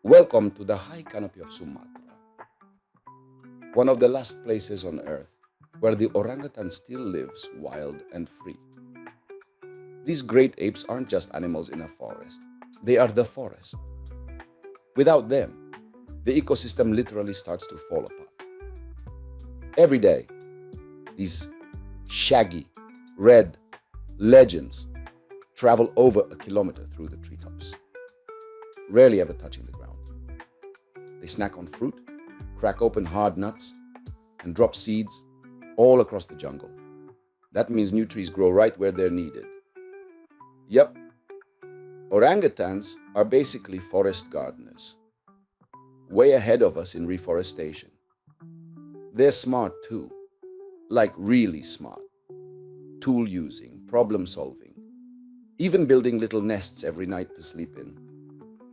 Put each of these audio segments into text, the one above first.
Welcome to the high canopy of Sumatra, one of the last places on earth where the orangutan still lives wild and free. These great apes aren't just animals in a forest, they are the forest. Without them, the ecosystem literally starts to fall apart. Every day, these shaggy, red legends travel over a kilometer through the treetops, rarely ever touching the ground. They snack on fruit, crack open hard nuts, and drop seeds all across the jungle. That means new trees grow right where they're needed. Yep, orangutans are basically forest gardeners, way ahead of us in reforestation. They're smart too, like really smart. Tool using, problem solving, even building little nests every night to sleep in.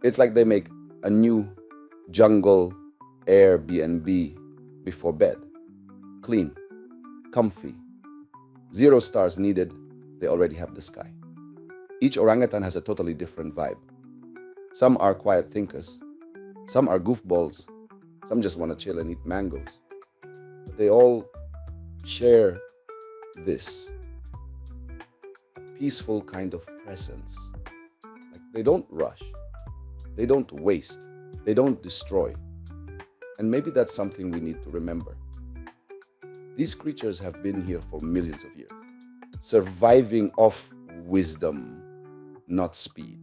It's like they make a new jungle Airbnb before bed. Clean, comfy, 0 stars needed, they already have the sky. Each orangutan has a totally different vibe. Some are quiet thinkers, some are goofballs, some just want to chill and eat mangoes. But they all share this, a peaceful kind of presence. Like they don't rush, they don't waste, they don't destroy. And maybe that's something we need to remember. These creatures have been here for millions of years, surviving off wisdom, not speed.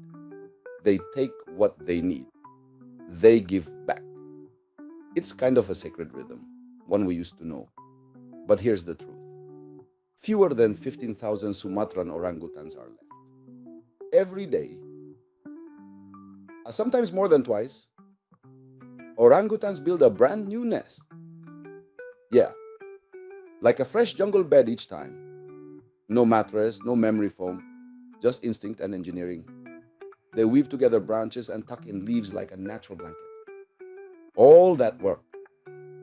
They take what they need. They give back. It's kind of a sacred rhythm, one we used to know. But here's the truth. Fewer than 15,000 Sumatran orangutans are left. Every day, sometimes more than twice, orangutans build a brand new nest. Yeah, like a fresh jungle bed each time. No mattress, no memory foam, just instinct and engineering. They weave together branches and tuck in leaves like a natural blanket. All that work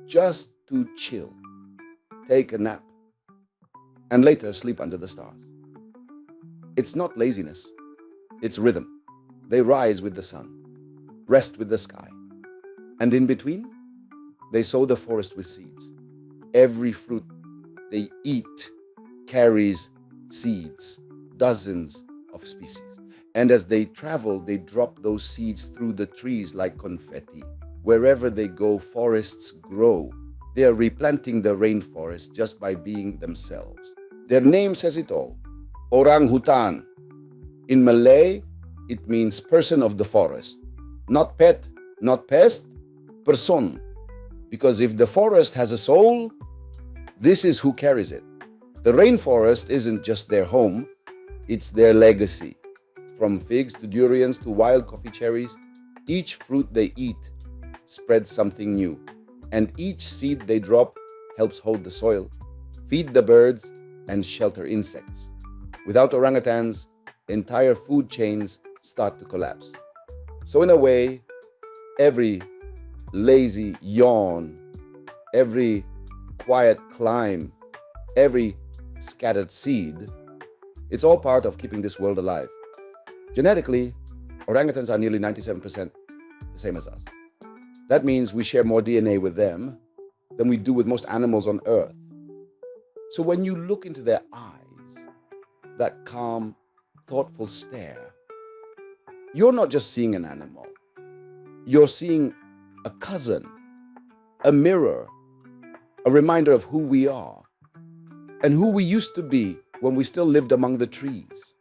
just to chill, take a nap, and later sleep under the stars. It's not laziness, it's rhythm. They rise with the sun, rest with the sky, and in between, they sow the forest with seeds. Every fruit they eat carries seeds, dozens of species. And as they travel, they drop those seeds through the trees like confetti. Wherever they go, forests grow. They are replanting the rainforest just by being themselves. Their name says it all. Orangutan. In Malay, it means person of the forest. Not pet, not pest, person. Because if the forest has a soul, this is who carries it. The rainforest isn't just their home, it's their legacy. From figs to durians to wild coffee cherries, each fruit they eat spreads something new. And each seed they drop helps hold the soil, feed the birds, and shelter insects. Without orangutans, entire food chains start to collapse. So in a way, every lazy yawn, every quiet climb, every scattered seed, it's all part of keeping this world alive. Genetically, orangutans are nearly 97% the same as us. That means we share more DNA with them than we do with most animals on Earth. So when you look into their eyes, that calm, thoughtful stare, you're not just seeing an animal. You're seeing a cousin, a mirror, a reminder of who we are and who we used to be when we still lived among the trees.